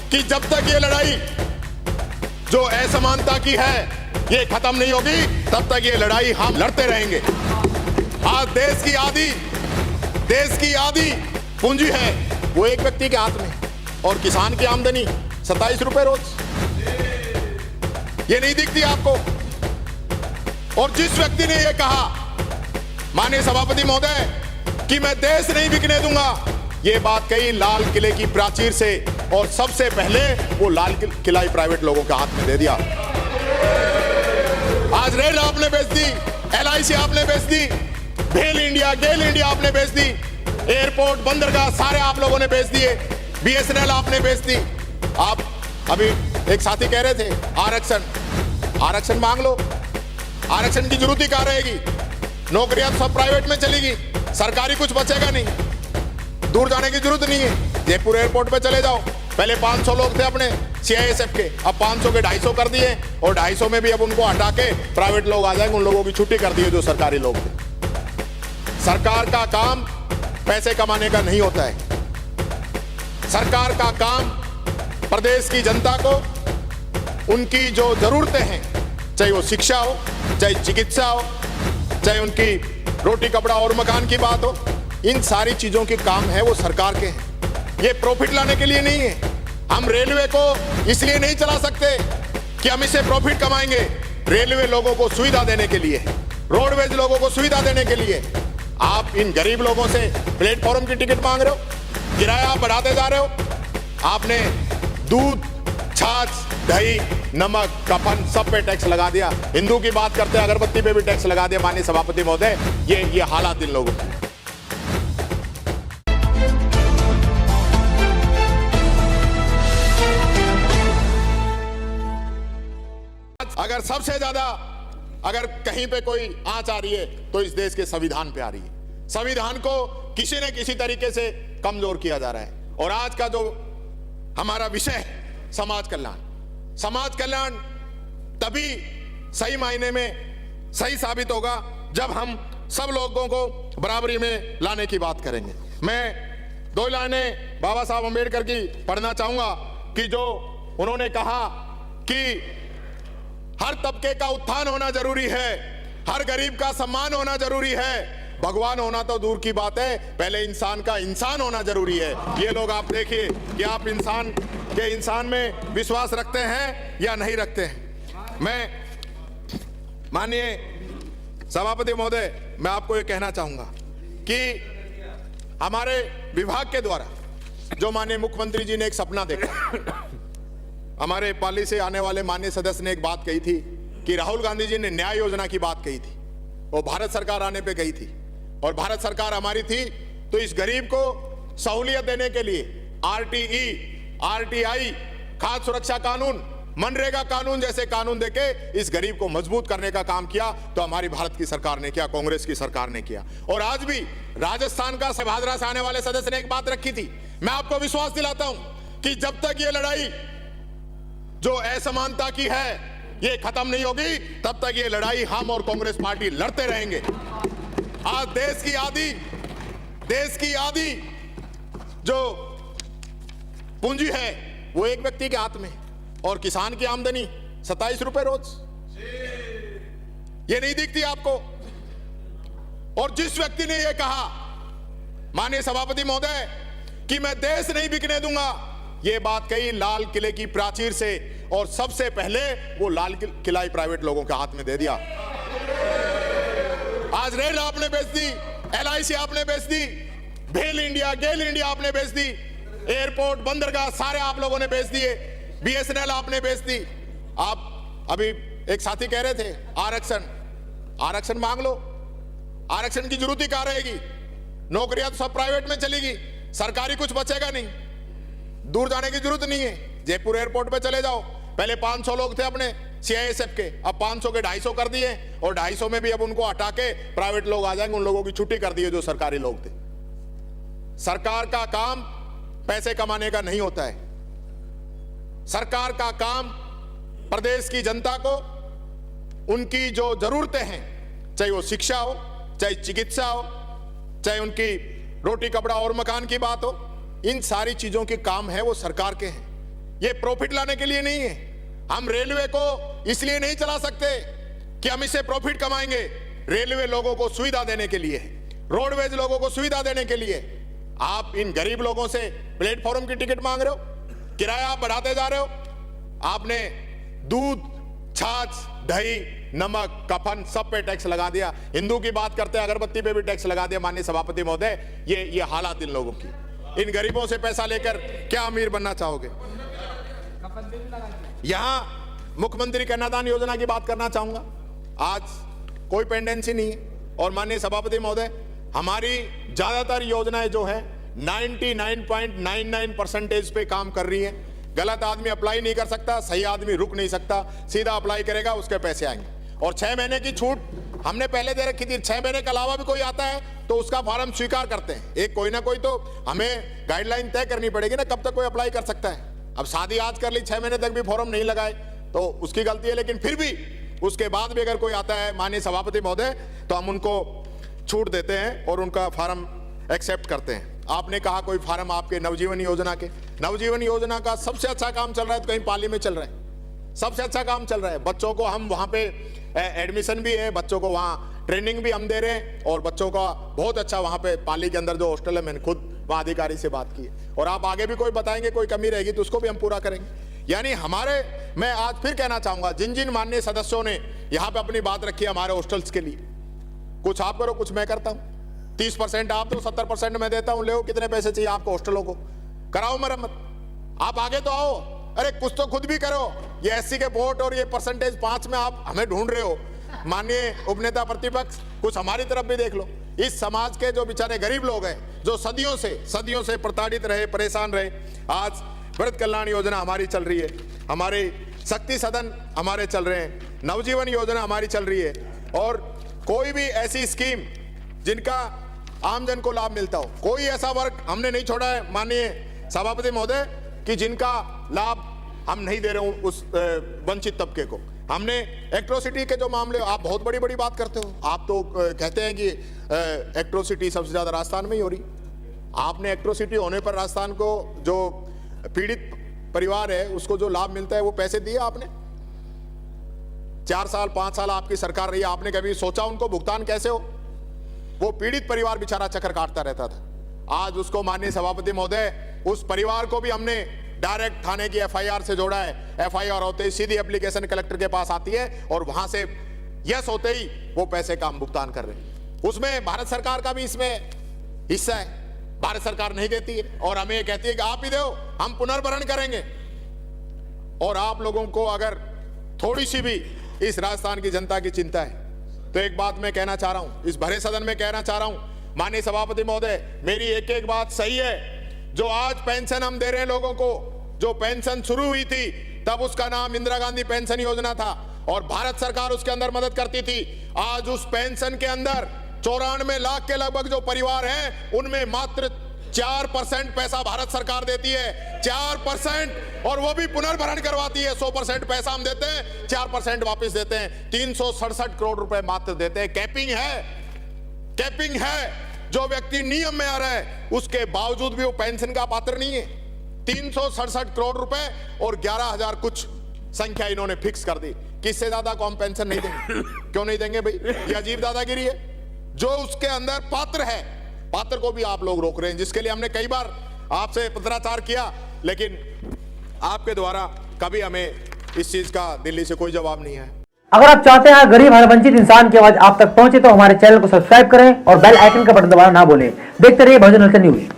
कि जब तक ये लड़ाई जो असमानता की है ये खत्म नहीं होगी, तब तक ये लड़ाई हम लड़ते रहेंगे। आज देश की आधी पूंजी है वो एक व्यक्ति के हाथ में, और किसान की आमदनी 27 रुपए रोज। ये नहीं दिखती आपको? और जिस व्यक्ति ने ये कहा, माननीय सभापति महोदय, कि मैं देश नहीं बिकने दूंगा, ये बात कही लाल किले की प्राचीर से, और सबसे पहले वो लाल किला ही प्राइवेट लोगों के हाथ में दे दिया। आज रेल आपने बेच दी, LIC आपने बेच दी, भेल इंडिया, गेल इंडिया आपने बेच दी, एयरपोर्ट, बंदरगाह सारे आप लोगों ने बेच दिए, BSNL आपने बेच दी। आप अभी एक साथी कह रहे थे आरक्षण मांग लो, आरक्षण की जरूरत ही कहां रहेगी? नौकरियां सब प्राइवेट में चलेगी, सरकारी कुछ बचेगा नहीं, दूर जाने की जरूरत नहीं है। जयपुर एयरपोर्ट पे चले जाओ, पहले 500 लोग थे अपने CISF के, अब 500 के 250 कर दिए, और 250 में भी अब उनको हटा के प्राइवेट लोग आ जाएंगे, उन लोगों की छुट्टी कर दी है जो सरकारी लोग थे। सरकार का काम पैसे कमाने का नहीं होता है। सरकार का काम प्रदेश की जनता को उनकी जो जरूरतें हैं, चाहे वो शिक्षा हो, चाहे चिकित्सा हो, चाहे उनकी रोटी कपड़ा और मकान की बात हो, इन सारी चीजों के काम है वो सरकार के हैं। ये प्रॉफिट लाने के लिए नहीं है। हम रेलवे को इसलिए नहीं चला सकते कि हम इससे प्रॉफिट कमाएंगे। रेलवे लोगों को सुविधा देने के लिए, रोडवेज लोगों को सुविधा देने के लिए। आप इन गरीब लोगों से प्लेटफॉर्म की टिकट मांग रहे हो, किराया आप बढ़ाते जा रहे हो। आपने दूध, छाछ, दही, नमक, कफन सब पे टैक्स लगा दिया। हिंदू की बात करते हैं, अगरबत्ती पे भी टैक्स लगा दिया। माननीय सभापति महोदय, ये हालात इन लोगों के। अगर सबसे ज्यादा अगर कहीं पे कोई आंच आ रही है तो इस देश के संविधान पे आ रही है। संविधान को किसी न किसी तरीके से कमजोर किया जा रहा है। और आज का जो हमारा विषय है समाज कल्याण तभी सही मायने में सही साबित होगा जब हम सब लोगों को बराबरी में लाने की बात करेंगे। मैं 2 लाइनें बाबा साहब अम्बेडकर की पढ़ना चाहूंगा कि जो उन्होंने कहा कि हर तबके का उत्थान होना जरूरी है, हर गरीब का सम्मान होना जरूरी है, भगवान होना तो दूर की बात है, पहले इंसान का इंसान होना जरूरी है। ये लोग आप देखिए कि आप इंसान में विश्वास रखते हैं या नहीं रखते हैं। मैं माननीय सभापति महोदय, मैं आपको ये कहना चाहूंगा कि हमारे विभाग के द्वारा जो माननीय मुख्यमंत्री जी ने एक सपना देखा, हमारे पाली से आने वाले माननीय सदस्य ने एक बात कही थी कि राहुल गांधी जी ने न्याय योजना की बात कही थी, वो भारत सरकार आने पे गई थी, और भारत सरकार हमारी थी तो इस गरीब को सहूलियत देने के लिए RTE, RTI, खाद्य सुरक्षा कानून, मनरेगा कानून जैसे कानून देके इस गरीब को मजबूत करने का काम किया। तो हमारी भारत की सरकार ने किया, कांग्रेस की सरकार ने किया। और आज भी राजस्थान का भादरा से आने वाले सदस्य ने एक बात रखी थी। मैं आपको विश्वास दिलाता हूं कि जब तक ये लड़ाई जो असमानता की है ये खत्म नहीं होगी, तब तक ये लड़ाई हम और कांग्रेस पार्टी लड़ते रहेंगे। आज देश की आधी जो पूंजी है वो एक व्यक्ति के हाथ में, और किसान की आमदनी 27 रुपए रोज। ये नहीं दिखती आपको? और जिस व्यक्ति ने ये कहा, माननीय सभापति महोदय, कि मैं देश नहीं बिकने दूंगा, ये बात कही लाल किले की प्राचीर से, और सबसे पहले वो लाल किला ही प्राइवेट लोगों के हाथ में दे दिया। आज रेल आपने बेच दी, LIC आपने बेच दी, भेल इंडिया, गेल इंडिया आपने बेच दी, एयरपोर्ट, बंदरगाह सारे आप लोगों ने बेच दिए, BSNL आपने बेच दी। आप अभी एक साथी कह रहे थे आरक्षण मांग लो, आरक्षण की जरूरत ही कहां रहेगी? नौकरियां तो सब प्राइवेट में चलेगी, सरकारी कुछ बचेगा नहीं, दूर जाने की जरूरत नहीं है। जयपुर एयरपोर्ट पे चले जाओ, पहले 500 लोग थे अपने CISF के, अब 500 के 250 कर दिए, और 250 में भी अब उनको हटा के प्राइवेट लोग आ जाएंगे, उन लोगों की छुट्टी कर दी है जो सरकारी लोग थे। सरकार का काम पैसे कमाने का नहीं होता है। सरकार का काम प्रदेश की जनता को उनकी जो जरूरतें हैं, चाहे वो शिक्षा हो, चाहे चिकित्सा हो, चाहे उनकी रोटी कपड़ा और मकान की बात हो, इन सारी चीजों के काम है वो सरकार के हैं। ये प्रॉफिट लाने के लिए नहीं है। हम रेलवे को इसलिए नहीं चला सकते कि हम इससे प्रॉफिट कमाएंगे। रेलवे लोगों को सुविधा देने के लिए है, रोडवेज लोगों को सुविधा देने के लिए। आप इन गरीब लोगों से प्लेटफॉर्म की टिकट मांग रहे हो, किराया आप बढ़ाते जा रहे हो। आपने दूध, छाछ, दही, नमक, कफन सब पे टैक्स लगा दिया। हिंदू की बात करते हैं, अगरबत्ती पे भी टैक्स लगा दिया। माननीय सभापति महोदय, ये हालात इन लोगों की। इन गरीबों से पैसा लेकर क्या अमीर बनना चाहोगे? यहां मुख्यमंत्री कन्यादान योजना की बात करना चाहूंगा। आज कोई पेंडेंसी नहीं है और माननीय सभापति महोदय, हमारी ज्यादातर योजनाएं जो है 99.99% पे काम कर रही है। गलत आदमी अप्लाई नहीं कर सकता, सही आदमी रुक नहीं सकता, सीधा अप्लाई करेगा, उसके पैसे आएंगे। और 6 महीने की छूट हमने पहले दे रखी थी। 6 महीने के अलावा भी कोई आता है तो उसका फॉर्म स्वीकार करते हैं। एक कोई ना कोई तो हमें गाइडलाइन तय करनी पड़ेगी ना, कब तक कोई अप्लाई कर सकता है। अब शादी आज कर ली, 6 महीने तक भी फॉर्म नहीं लगाए तो उसकी गलती है, लेकिन फिर भी उसके बाद भी अगर कोई आता है माननीय सभापति महोदय, तो हम उनको छूट देते हैं और उनका फॉर्म एक्सेप्ट करते हैं। आपने कहा कोई फार्म आपके नवजीवन योजना के, नवजीवन योजना का सबसे अच्छा काम चल रहा है तो कहीं पाली में चल रहा है, सबसे अच्छा काम चल रहा है। बच्चों को हम वहां पे एडमिशन भी है, बच्चों को वहां ट्रेनिंग भी हम दे रहे हैं और बच्चों का बहुत अच्छा वहां पे पाली के अंदर जो हॉस्टल है, मैंने खुद वहां अधिकारी से बात की है। और आप आगे भी कोई बताएंगे कोई कमी रहेगी तो उसको भी हम पूरा करेंगे। यानी मैं आज फिर कहना चाहूंगा, जिन जिन माननीय सदस्यों ने यहाँ पे अपनी बात रखी है हमारे हॉस्टल्स के लिए, कुछ आप करो, कुछ मैं करता हूँ। 30% आप दो, 70% मैं देता हूं। ले कितने पैसे चाहिए आपको हॉस्टलों को, कराओ मरम्मत। आप आगे तो आओ, अरे कुछ तो खुद भी करो। ये एससी के वोट और ये परसेंटेज 5 में आप हमें ढूंढ रहे हो। माननीय उपनेता प्रतिपक्ष, कुछ हमारी तरफ भी देख लो। इस समाज के जो बेचारे गरीब लोग हैं, जो सदियों से प्रताड़ित रहे, परेशान रहे, आज वृद्ध कल्याण योजना हमारी चल रही है, हमारे शक्ति सदन हमारे चल रहे हैं, नवजीवन योजना हमारी चल रही है। और कोई भी ऐसी स्कीम जिनका आमजन को लाभ मिलता हो, कोई ऐसा वर्ग हमने नहीं छोड़ा है माननीय सभापति महोदय कि जिनका लाभ हम नहीं दे रहे हूं उस वंचित तबके को। हमने एट्रोसिटी के जो मामले, आप बहुत बड़ी बड़ी बात करते हो, आप तो कहते हैं कि एट्रोसिटी सबसे ज्यादा राजस्थान में ही हो रही। आपने एट्रोसिटी होने पर राजस्थान को जो पीड़ित परिवार है उसको जो लाभ मिलता है वो पैसे दिए आपने? 4 साल 5 साल आपकी सरकार रही, आपने कभी सोचा उनको भुगतान कैसे हो? वो पीड़ित परिवार बेचारा चक्कर काटता रहता था। आज उसको माननीय सभापति महोदय, उस परिवार को भी हमने डायरेक्ट थाने की एफआईआर से जोड़ा है। एफआईआर होते ही सीधी एप्लीकेशन कलेक्टर के पास आती है और वहां से यस होते ही वो पैसे का हम भुगतान कर रहे हैं। उसमें भारत सरकार का भी इसमें हिस्सा है। भारत सरकार नहीं देती है और हमें कहती है कि आप ही दो, हम पुनर्भरण करेंगे। और आप लोगों को अगर थोड़ी सी भी इस राजस्थान की जनता की चिंता है तो एक बात मैं कहना चाह रहा हूं, इस भरे सदन में कहना चाह रहा हूं, माननीय सभापति महोदय, मेरी एक एक बात सही है। जो आज पेंशन हम दे रहे हैं लोगों को, जो पेंशन शुरू हुई थी तब उसका नाम इंदिरा गांधी पेंशन योजना था और भारत सरकार उसके अंदर मदद करती थी। आज उस पेंशन के अंदर 94 लाख के लगभग जो परिवार हैं उनमें मात्र 4% पैसा भारत सरकार देती है, 4%, और वो भी पुनर्भरण करवाती है। 100% पैसा हम देते हैं, 4% वापस देते हैं। 367 करोड़ रुपए मात्र देते हैं। कैपिंग है। जो व्यक्ति नियम में आ रहा है उसके बावजूद भी वो पेंशन का पात्र नहीं है। 367 करोड़ रुपए और 11,000 कुछ संख्या इन्होंने फिक्स कर दी। किससे ज्यादा को हम पेंशन नहीं देंगे? क्यों नहीं देंगे भाई? ये अजीब दादागिरी है। जो उसके अंदर पात्र है, पात्र को भी आप लोग रोक रहे हैं, जिसके लिए हमने कई बार आपसे पत्राचार किया, लेकिन आपके द्वारा कभी हमें इस चीज का दिल्ली से कोई जवाब नहीं है। अगर आप चाहते हैं गरीब हर वंचित इंसान की आवाज आप तक पहुंचे तो हमारे चैनल को सब्सक्राइब करें और बेल आइकन का बटन दबाना ना भूलें। देखते रहिए बहुजन न्यूज।